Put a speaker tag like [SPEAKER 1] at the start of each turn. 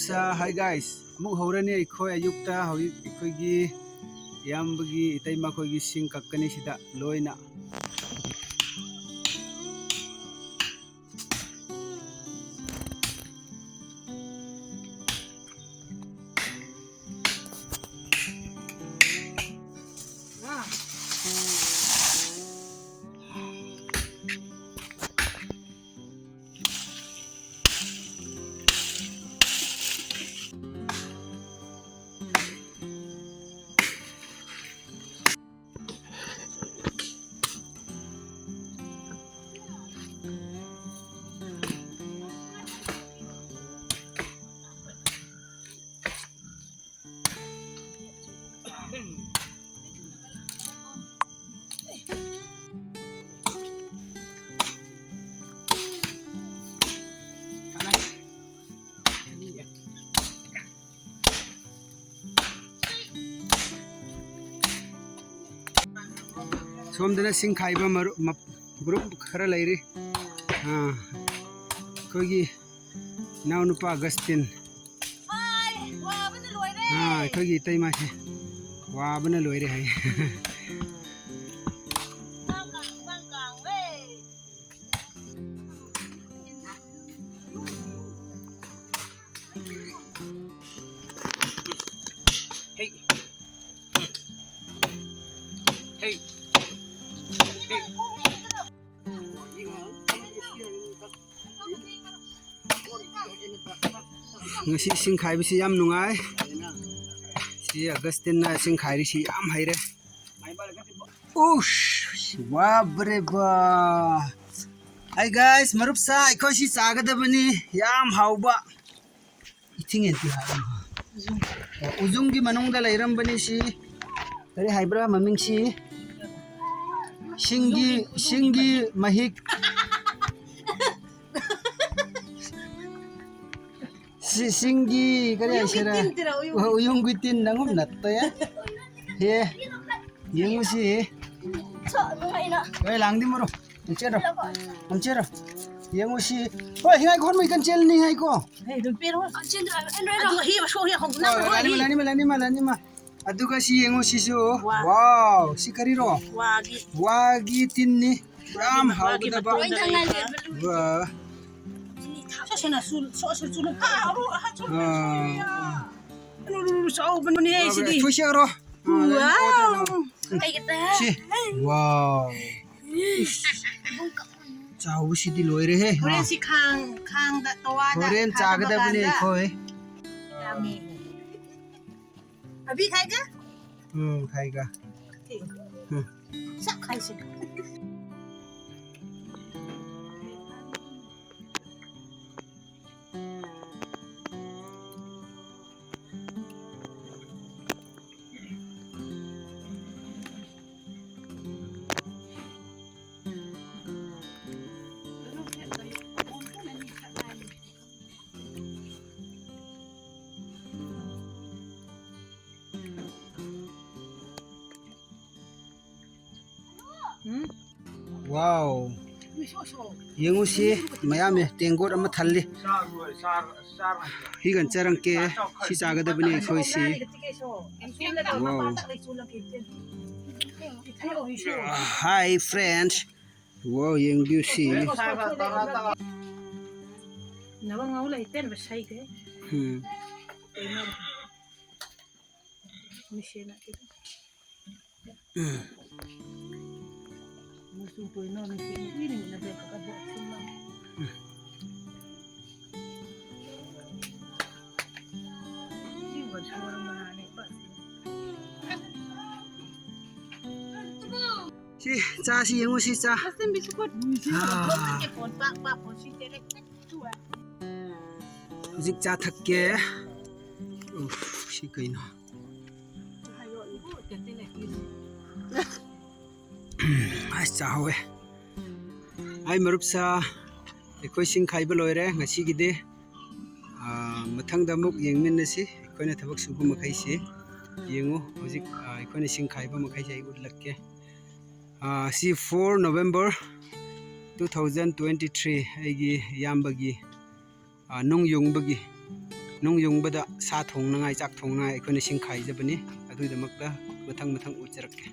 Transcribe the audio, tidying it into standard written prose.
[SPEAKER 1] ꯃꯔꯨꯞꯁꯥ hi guys अमुक हौरनी अखोय अयुक्ता हौई अखोयगी यामबगी इतैमा खोयगी सिंग कक्कनी सिदा लोयना सोमदना सिंग खाइबा ग्रुप खरा लैरी खोगी नाव नुपा अगस्तिन खोगी तैमा से वाबना लोइरे है ngasi sing khai bisi yam nungai si Augustine na sing khai ri si yam haire ush wa bre ba hi guys marup sa ikho si sagada bani yam hauba ithing enti ha uzung gi manung da lairam bani si kare haibra maming si singi mahik singi kare asira uyung gitin nangum natta ya he yengu si oi langdi moro amchero yengu si oi hingai khon mai kan chel ni hai ko
[SPEAKER 2] hey dum pero chen dra adu hi ba sho hi khong na
[SPEAKER 1] lani ma aduga si yengu si su wow si kari ro wagi tin ni ram hauda ba wa
[SPEAKER 2] Sasana sul aro ha sul no sao ban ni ai sidi
[SPEAKER 1] fusharo
[SPEAKER 2] wow ai kita
[SPEAKER 1] si wow chau sidi loire he
[SPEAKER 2] horen si khang da towa da
[SPEAKER 1] horen chagada bani khoi
[SPEAKER 2] अभी खाएगा
[SPEAKER 1] खाएगा
[SPEAKER 2] सब खाई से
[SPEAKER 1] wow yengu si mayame tengot ama thalli hi gan charang ke si chagada bani khoi si hi friends wow yengu si
[SPEAKER 2] nabang ngau lai ten ba sai ke mishena ke musuh tu ino ni ini na be ka bo sima si wa suara manane pa
[SPEAKER 1] si cha si yengu si cha
[SPEAKER 2] asin biskut ke pon pa pon si tere tu
[SPEAKER 1] zik cha thakke si kaino
[SPEAKER 2] hayo ibu tete le
[SPEAKER 1] ai chawe ai marup sa ekoi sing khaiba loire ngasi gide mathang da muk yengmin na si ekoi thabak subu makai si yengu hojik ekoi sing khaiba makai jai udlakke si 4 November 2023 aigi yambagi nung yung bagi ꯅꯨꯡ ꯌꯨꯡꯕꯗ ꯁꯥ ꯊꯣꯡꯅꯉꯥꯏ ꯆꯥꯛ ꯊꯣꯡꯅꯉꯥꯏ ꯑꯩꯈꯣꯏꯅ ꯁꯤꯡ ꯈꯥꯏꯖꯕꯅꯤ ꯑꯗꯨꯒꯤꯗꯃꯛꯇ ꯃꯊꯪ ꯎꯠꯆꯔꯛꯀꯦ